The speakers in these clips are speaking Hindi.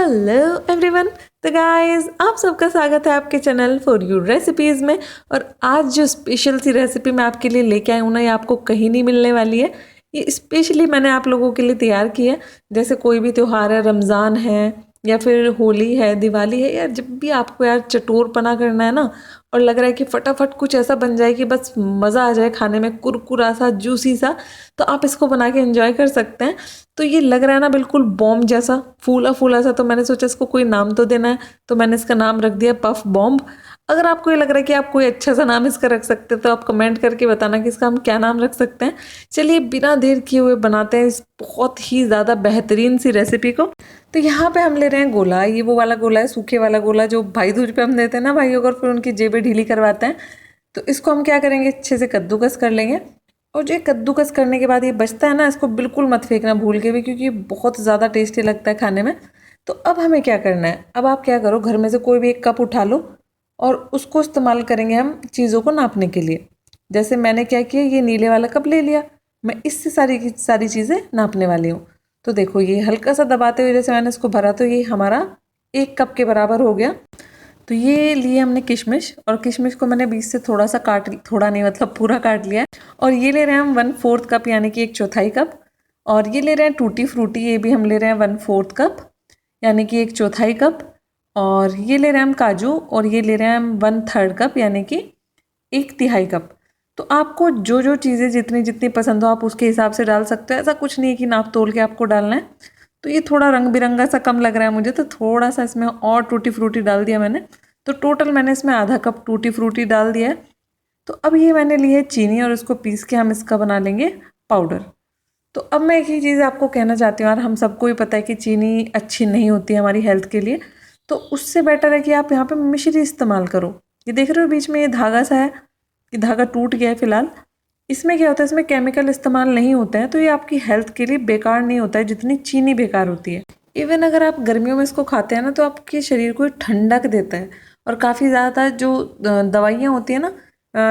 Hello everyone. तो गाइस, आप सबका स्वागत है आपके चैनल फॉर यू रेसिपीज़ में। और आज जो स्पेशल सी रेसिपी मैं आपके लिए लेके आई हूँ ना, ये आपको कहीं नहीं मिलने वाली है। ये स्पेशली मैंने आप लोगों के लिए तैयार की है। जैसे कोई भी त्यौहार है, रमज़ान है या फिर होली है, दिवाली है, यार जब भी आपको यार चटोरपना करना है ना, और लग रहा है कि फटाफट कुछ ऐसा बन जाए कि बस मज़ा आ जाए खाने में, कुरकुरा सा जूसी सा, तो आप इसको बना के एंजॉय कर सकते हैं। तो ये लग रहा है ना बिल्कुल बॉम्ब जैसा, फूला फूला सा, तो मैंने सोचा इसको कोई नाम तो देना है, तो मैंने इसका नाम रख दिया पफ बॉम्ब। अगर आपको ये लग रहा है कि आप कोई अच्छा सा नाम इसका रख सकते हैं तो आप कमेंट करके बताना कि इसका हम क्या नाम रख सकते हैं। चलिए बिना देर किए हुए बनाते हैं इस बहुत ही ज़्यादा बेहतरीन सी रेसिपी को। तो यहाँ पे हम ले रहे हैं गोला। ये वो वाला गोला है, सूखे वाला गोला, जो भाई दूज पे हम देते हैं ना भाइयों को, और फिर उनकी जेबें ढीली करवाते हैं। तो इसको हम क्या करेंगे, अच्छे से कद्दूकस कर लेंगे। और जो कद्दूकस करने के बाद ये बचता है ना, इसको बिल्कुल मत फेंकना भूल के भी, क्योंकि ये बहुत ज़्यादा टेस्टी लगता है खाने में। तो अब हमें क्या करना है, अब आप क्या करो, घर में से कोई भी एक कप उठा लो और उसको इस्तेमाल करेंगे हम चीज़ों को नापने के लिए। जैसे मैंने क्या किया, ये नीले वाला कप ले लिया, मैं इससे सारी की सारी चीज़ें नापने वाली हूँ। तो देखो, ये हल्का सा दबाते हुए जैसे मैंने इसको भरा, तो ये हमारा एक कप के बराबर हो गया। तो ये लिए हमने किशमिश, और किशमिश को मैंने बीच से थोड़ा सा काट, थोड़ा नहीं मतलब पूरा काट लिया है। और ये ले रहे हैं हम 1/4 कप, यानी कि 1/4 कप। और ये ले रहे हैं टूटी फ्रूटी, ये भी हम ले रहे हैं 1/4 कप, यानी कि 1/4 कप। और ये ले रहे हैं हम काजू, और ये ले रहे हैं हम 1/3 कप, यानी कि 1/3 कप। तो आपको जो जो चीज़ें जितनी जितनी पसंद हो आप उसके हिसाब से डाल सकते हो। ऐसा कुछ नहीं है कि नाप तोल के आपको डालना है। तो ये थोड़ा रंग बिरंगा सा कम लग रहा है मुझे, तो थोड़ा सा इसमें और टूटी फ्रूटी डाल दिया मैंने। तो टोटल मैंने इसमें आधा कप टूटी फ्रूटी डाल दिया है। तो अब ये मैंने ली है चीनी, और इसको पीस के हम इसका बना लेंगे पाउडर। तो अब मैं एक ही चीज़ आपको कहना चाहती हूँ, यार हम सबको ही पता है कि चीनी अच्छी नहीं होती है हमारी हेल्थ के लिए। तो उससे बेटर है कि आप यहाँ पे मिश्री इस्तेमाल करो। ये देख रहे हो बीच में ये धागा सा है, ये धागा टूट गया है फिलहाल। इसमें क्या होता है, इसमें केमिकल इस्तेमाल नहीं होते हैं, तो ये आपकी हेल्थ के लिए बेकार नहीं होता है जितनी चीनी बेकार होती है। इवन अगर आप गर्मियों में इसको खाते हैं ना, तो आपके शरीर को ठंडक देता है। और काफ़ी ज़्यादा जो दवाइयाँ होती हैं ना,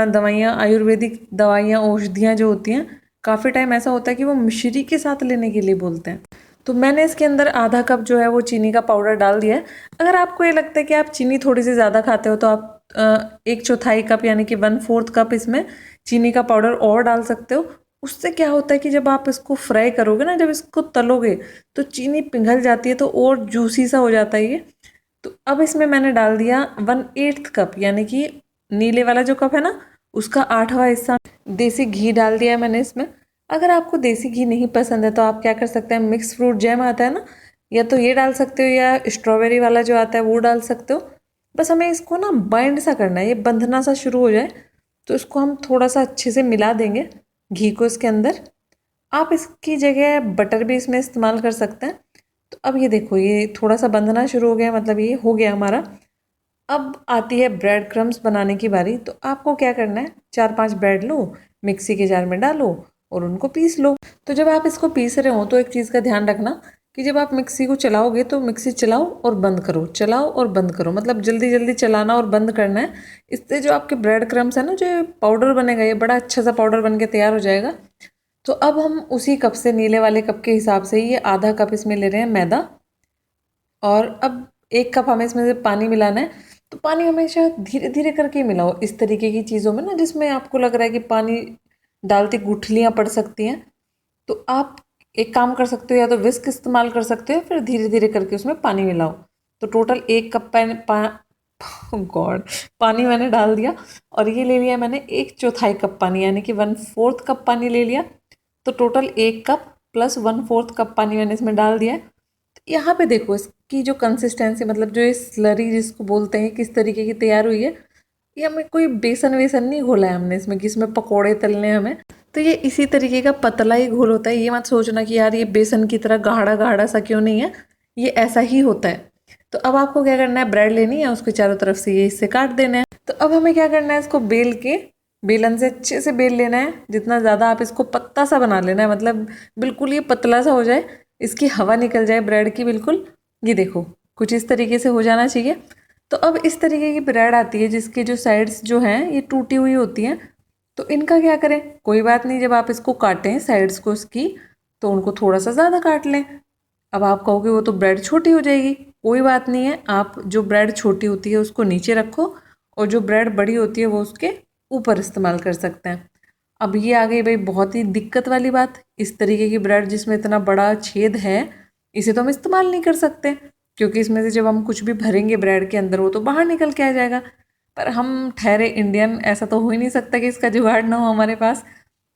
दवाइयाँ, आयुर्वेदिक दवाइयाँ, औषधियाँ जो होती हैं, काफ़ी टाइम ऐसा होता है कि वो मिश्री के साथ लेने के लिए बोलते हैं। तो मैंने इसके अंदर आधा कप जो है वो चीनी का पाउडर डाल दिया है। अगर आपको ये लगता है कि आप चीनी थोड़ी सी ज़्यादा खाते हो, तो आप 1/4 कप, यानी कि 1/4 कप इसमें चीनी का पाउडर और डाल सकते हो। उससे क्या होता है कि जब आप इसको फ्राई करोगे ना, जब इसको तलोगे, तो चीनी पिघल जाती है, तो और जूसी सा हो जाता है ये। तो अब इसमें मैंने डाल दिया 1/8 कप, यानी कि नीले वाला जो कप है ना, उसका 8वां हिस्सा देसी घी डाल दिया है मैंने इसमें। अगर आपको देसी घी नहीं पसंद है तो आप क्या कर सकते हैं, मिक्स फ्रूट जैम आता है ना, या तो ये डाल सकते हो, या स्ट्रॉबेरी वाला जो आता है वो डाल सकते हो। बस हमें इसको ना बाइंड सा करना है, ये बंधना सा शुरू हो जाए, तो इसको हम थोड़ा सा अच्छे से मिला देंगे घी को इसके अंदर। आप इसकी जगह बटर भी इसमें इस्तेमाल कर सकते हैं। तो अब ये देखो, ये थोड़ा सा बंधना शुरू हो गया, मतलब ये हो गया हमारा। अब आती है ब्रेड क्रम्स बनाने की बारी। तो आपको क्या करना है, 4-5 ब्रेड लो, मिक्सी के जार में डालो और उनको पीस लो। तो जब आप इसको पीस रहे हो, तो एक चीज़ का ध्यान रखना कि जब आप मिक्सी को चलाओगे, तो मिक्सी चलाओ और बंद करो, चलाओ और बंद करो, मतलब जल्दी जल्दी चलाना और बंद करना है। इससे जो आपके ब्रेड क्रम्स है ना, जो पाउडर बनेगा, ये बड़ा अच्छा सा पाउडर बन के तैयार हो जाएगा। तो अब हम उसी कप से, नीले वाले कप के हिसाब से, ये आधा कप इसमें ले रहे हैं मैदा। और अब 1 कप हमें इसमें से पानी मिलाना है। तो पानी हमेशा धीरे धीरे करके मिलाओ इस तरीके की चीज़ों में ना, जिसमें आपको लग रहा है कि पानी डालते गुठलियाँ पड़ सकती हैं। तो आप एक काम कर सकते हो, या तो विस्क इस्तेमाल कर सकते हो, फिर धीरे धीरे करके उसमें पानी मिलाओ। तो टोटल 1 कप गॉड पानी मैंने डाल दिया। और ये ले लिया मैंने 1/4 कप पानी, यानी कि 1/4 कप पानी ले लिया। तो टोटल 1 कप प्लस 1/4 कप पानी मैंने इसमें डाल दिया है। तो यहाँ पे देखो इसकी जो कंसिस्टेंसी, मतलब जो ये स्लरी जिसको बोलते हैं, किस तरीके की तैयार हुई है। ये हमें कोई बेसन वेसन नहीं घोला है हमने इसमें कि इसमें पकौड़े तलने हैं हमें। तो ये इसी तरीके का पतला ही घोल होता है। ये मत सोचना कि यार ये बेसन की तरह गाढ़ा गाढ़ा सा क्यों नहीं है, ये ऐसा ही होता है। तो अब आपको क्या करना है, ब्रेड लेनी है, उसके चारों तरफ से ये इससे काट देना है। तो अब हमें क्या करना है, इसको बेल के, बेलन से अच्छे से बेल लेना है। जितना ज़्यादा आप इसको पत्ता सा बना लेना है, मतलब बिल्कुल ये पतला सा हो जाए, इसकी हवा निकल जाए ब्रेड की बिल्कुल। ये देखो कुछ इस तरीके से हो जाना चाहिए। तो अब इस तरीके की ब्रेड आती है जिसकी जो साइड्स जो हैं ये टूटी हुई होती हैं। तो इनका क्या करें, कोई बात नहीं, जब आप इसको काटें साइड्स को इसकी, तो उनको थोड़ा सा ज़्यादा काट लें। अब आप कहोगे वो तो ब्रेड छोटी हो जाएगी, कोई बात नहीं है, आप जो ब्रेड छोटी होती है उसको नीचे रखो और जो ब्रेड बड़ी होती है वो उसके ऊपर इस्तेमाल कर सकते हैं। अब ये आ गई भाई बहुत ही दिक्कत वाली बात, इस तरीके की ब्रेड जिसमें इतना बड़ा छेद है इसे तो हम इस्तेमाल नहीं कर सकते, क्योंकि इसमें से जब हम कुछ भी भरेंगे ब्रेड के अंदर वो तो बाहर निकल के आ जाएगा। पर हम ठहरे इंडियन, ऐसा तो हो ही नहीं सकता कि इसका जुगाड़ ना हो हमारे पास।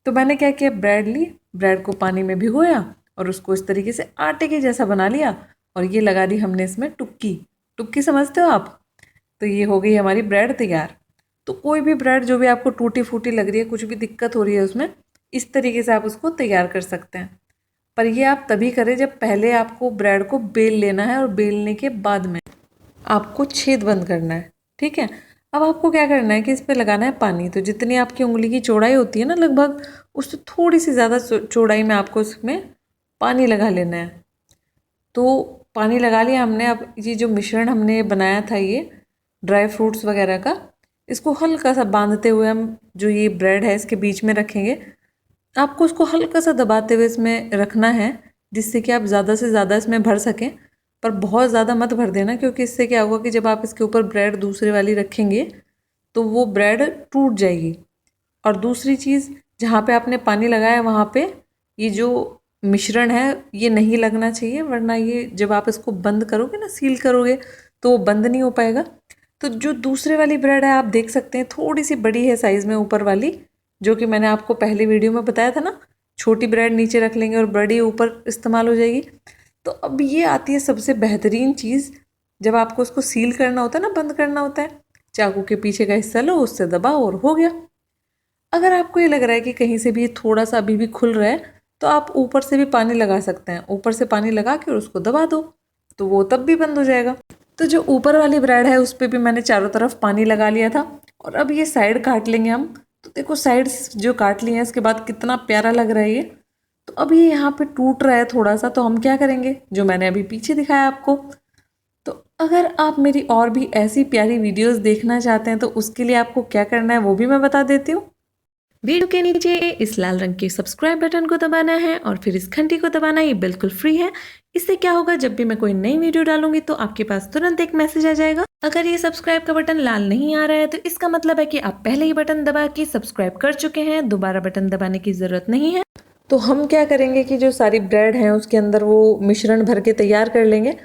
तो मैंने क्या किया, ब्रेड ली, ब्रेड को पानी में भिगोया और उसको इस तरीके से आटे के जैसा बना लिया और ये लगा दी हमने इसमें टुक्की। टुक्की समझते हो आप? तो ये हो गई हमारी ब्रेड तैयार। तो कोई भी ब्रेड जो भी आपको टूटी फूटी लग रही है, कुछ भी दिक्कत हो रही है उसमें, इस तरीके से आप उसको तैयार कर सकते हैं। पर ये आप तभी करें जब पहले आपको ब्रेड को बेल लेना है और बेलने के बाद में आपको छेद बंद करना है। ठीक है, अब आपको क्या करना है कि इस पर लगाना है पानी। तो जितनी आपकी उंगली की चौड़ाई होती है ना लगभग, उससे थोड़ी सी ज़्यादा चौड़ाई में आपको इसमें पानी लगा लेना है। तो पानी लगा लिया हमने। अब ये जो मिश्रण हमने बनाया था, ये ड्राई फ्रूट्स वगैरह का, इसको हल्का सा बांधते हुए हम जो ये ब्रेड है इसके बीच में रखेंगे। आपको उसको हल्का सा दबाते हुए इसमें रखना है, जिससे कि आप ज़्यादा से ज़्यादा इसमें भर सकें। पर बहुत ज़्यादा मत भर देना, क्योंकि इससे क्या होगा कि जब आप इसके ऊपर ब्रेड दूसरे वाली रखेंगे तो वो ब्रेड टूट जाएगी। और दूसरी चीज़, जहाँ पे आपने पानी लगाया वहाँ पे ये जो मिश्रण है ये नहीं लगना चाहिए, वरना ये जब आप इसको बंद करोगे ना, सील करोगे, तो वो बंद नहीं हो पाएगा। तो जो दूसरे वाली ब्रेड है आप देख सकते हैं थोड़ी सी बड़ी है साइज़ में ऊपर वाली, जो कि मैंने आपको पहली वीडियो में बताया था ना, छोटी ब्रेड नीचे रख लेंगे और बड़ी ऊपर इस्तेमाल हो जाएगी। तो अब ये आती है सबसे बेहतरीन चीज़, जब आपको उसको सील करना होता है ना, बंद करना होता है, चाकू के पीछे का हिस्सा लो, उससे दबाओ और हो गया। अगर आपको ये लग रहा है कि कहीं से भी थोड़ा सा अभी भी खुल रहा है, तो आप ऊपर से भी पानी लगा सकते हैं। ऊपर से पानी लगा के और उसको दबा दो, तो वो तब भी बंद हो जाएगा। तो जो ऊपर वाली ब्रेड है उस पर भी मैंने चारों तरफ पानी लगा लिया था। और अब ये साइड काट लेंगे हम। तो देखो साइड्स जो काट लिए हैं इसके बाद कितना प्यारा लग रहा है ये। तो अब ये यहाँ पे टूट रहा है थोड़ा सा, तो हम क्या करेंगे, जो मैंने अभी पीछे दिखाया आपको। तो अगर आप मेरी और भी ऐसी प्यारी वीडियोस देखना चाहते हैं तो उसके लिए आपको क्या करना है वो भी मैं बता देती हूँ। वीडियो के नीचे इस लाल रंग के सब्सक्राइब बटन को दबाना है और फिर इस घंटी को दबाना, ये बिल्कुल फ्री है। इससे क्या होगा, जब भी मैं कोई नई वीडियो डालूंगी तो आपके पास तुरंत एक मैसेज आ जाएगा। अगर ये सब्सक्राइब का बटन लाल नहीं आ रहा है तो इसका मतलब है कि आप पहले ही बटन दबा के सब्सक्राइब कर चुके हैं, दोबारा बटन दबाने की ज़रूरत नहीं है। तो हम क्या करेंगे कि जो सारी ब्रेड हैं उसके अंदर वो मिश्रण भर के तैयार कर लेंगे।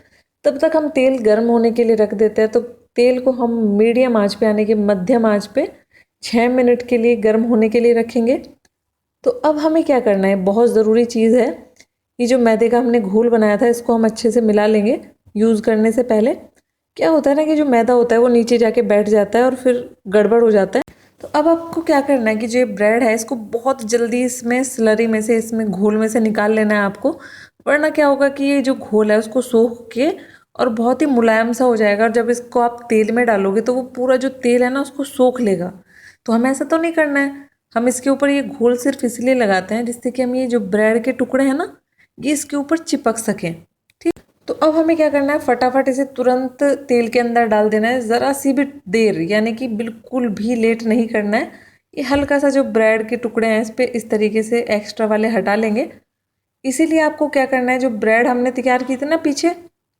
तब तक हम तेल गर्म होने के लिए रख देते हैं। तो तेल को हम मीडियम आंच पे, यानी कि मध्यम आंच पे 6 मिनट के लिए गर्म होने के लिए रखेंगे। तो अब हमें क्या करना है, बहुत ज़रूरी चीज़ है, ये जो मैदे का हमने घोल बनाया था इसको हम अच्छे से मिला लेंगे यूज़ करने से पहले। क्या होता है ना कि जो मैदा होता है वो नीचे जाके बैठ जाता है और फिर गड़बड़ हो जाता है। तो अब आपको क्या करना है कि जो ब्रेड है इसको बहुत जल्दी इसमें स्लरी में से, इसमें घोल में से निकाल लेना है आपको, वरना क्या होगा कि ये जो घोल है उसको सोख के और बहुत ही मुलायम सा हो जाएगा। और जब इसको आप तेल में डालोगे तो वो पूरा जो तेल है ना उसको सोख लेगा। तो हमें ऐसा तो नहीं करना है। हम इसके ऊपर ये घोल सिर्फ इसलिए लगाते हैं जिससे कि हम ये जो ब्रेड के टुकड़े हैं ना ये इसके ऊपर चिपक सकें। ठीक, तो अब हमें क्या करना है, फटाफट इसे तुरंत तेल के अंदर डाल देना है, ज़रा सी भी देर, यानी कि बिल्कुल भी लेट नहीं करना है। ये हल्का सा जो ब्रेड के टुकड़े हैं इस पर इस तरीके से एक्स्ट्रा वाले हटा लेंगे। इसीलिए आपको क्या करना है, जो ब्रेड हमने तैयार की थी ना पीछे,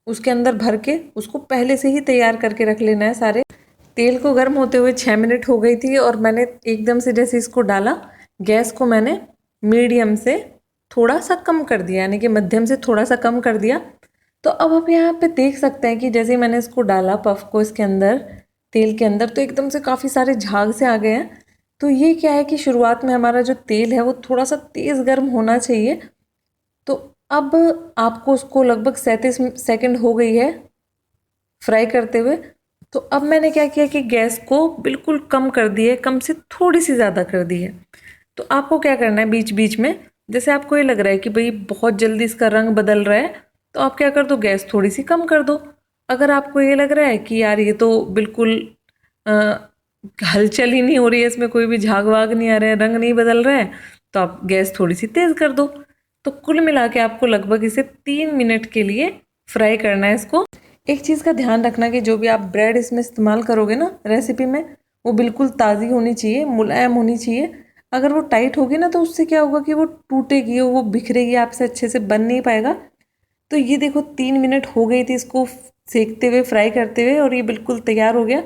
उसके अंदर भर के उसको पहले से ही तैयार करके रख लेना है सारे। तेल को गर्म होते हुए 6 मिनट हो गई थी और मैंने एकदम से जैसे इसको डाला, गैस को मैंने मीडियम से थोड़ा सा कम कर दिया, यानी कि मध्यम से थोड़ा सा कम कर दिया। तो अब आप यहाँ पे देख सकते हैं कि जैसे मैंने इसको डाला पफ को इसके अंदर, तेल के अंदर, तो एकदम से काफ़ी सारे झाग से आ गए हैं। तो ये क्या है कि शुरुआत में हमारा जो तेल है वो थोड़ा सा तेज़ गर्म होना चाहिए। तो अब आपको उसको लगभग 37 सेकंड हो गई है फ्राई करते हुए। तो अब मैंने क्या किया कि गैस को बिल्कुल कम कर दी है, कम से थोड़ी सी ज़्यादा कर दी है। तो आपको क्या करना है, बीच बीच में जैसे आपको ये लग रहा है कि भाई बहुत जल्दी इसका रंग बदल रहा है, तो आप क्या कर दो, गैस थोड़ी सी कम कर दो। अगर आपको ये लग रहा है कि यार ये तो बिल्कुल अ, हलचल ही नहीं हो रही है, इसमें कोई भी झाग वाग नहीं आ रहा है, रंग नहीं बदल रहा है, तो आप गैस थोड़ी सी तेज़ कर दो। तो कुल मिला के आपको लगभग इसे 3 मिनट के लिए फ्राई करना है इसको। एक चीज़ का ध्यान रखना कि जो भी आप ब्रेड इसमें इस्तेमाल करोगे ना रेसिपी में, वो बिल्कुल ताज़ी होनी चाहिए, मुलायम होनी चाहिए। अगर वो टाइट होगी ना तो उससे क्या होगा कि वो टूटेगी, वो बिखरेगी, आपसे अच्छे से बन नहीं पाएगा। तो ये देखो 3 मिनट हो गई थी इसको सेकते हुए, फ्राई करते हुए, और ये बिल्कुल तैयार हो गया।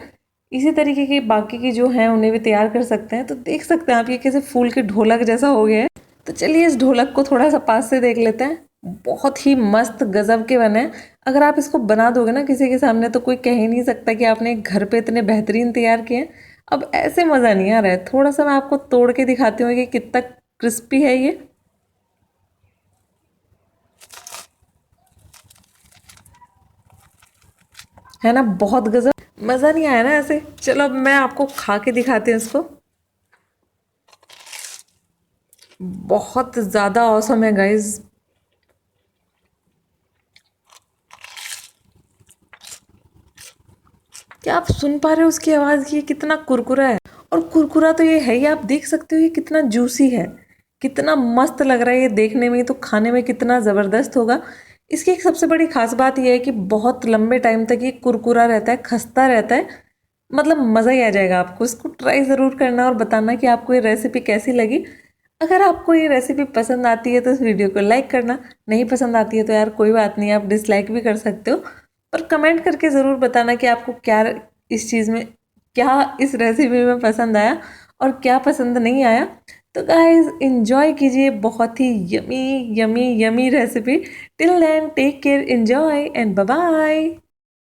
इसी तरीके के बाकी की जो हैं उन्हें भी तैयार कर सकते हैं। तो देख सकते हैं आप ये कैसे फूल के ढोलक जैसा हो गया है। तो चलिए इस ढोलक को थोड़ा सा पास से देख लेते हैं। बहुत ही मस्त गजब के बने हैं। अगर आप इसको बना दोगे ना किसी के सामने तो कोई कह ही नहीं सकता कि आपने घर पे इतने बेहतरीन तैयार किए हैं। अब ऐसे मज़ा नहीं आ रहा है। थोड़ा सा मैं आपको तोड़ के दिखाती हूँ कि कितना क्रिस्पी है ये। है ना, बहुत गजब। मज़ा नहीं आया ना ऐसे। चलो अब मैं आपको खा के दिखाती हूँ इसको। बहुत ज़्यादा औसम है गाइज। क्या आप सुन पा रहे हो उसकी आवाज़ की, ये कितना कुरकुरा है। और कुरकुरा तो ये है ही, आप देख सकते हो ये कितना जूसी है, कितना मस्त लग रहा है ये देखने में, तो खाने में कितना ज़बरदस्त होगा। इसकी एक सबसे बड़ी खास बात यह है कि बहुत लंबे टाइम तक ये कुरकुरा रहता है, खस्ता रहता है। मतलब मज़ा ही आ जाएगा आपको। इसको ट्राई ज़रूर करना और बताना कि आपको ये रेसिपी कैसी लगी। अगर आपको ये रेसिपी पसंद आती है तो इस वीडियो को लाइक करना, नहीं पसंद आती है तो यार कोई बात नहीं, आप डिसलाइक भी कर सकते हो। और कमेंट करके ज़रूर बताना कि आपको क्या इस चीज़ में, क्या इस रेसिपी में पसंद आया और क्या पसंद नहीं आया। तो गाइस इंजॉय कीजिए बहुत ही yummy yummy yummy recipe. Till then take care, enjoy and bye bye.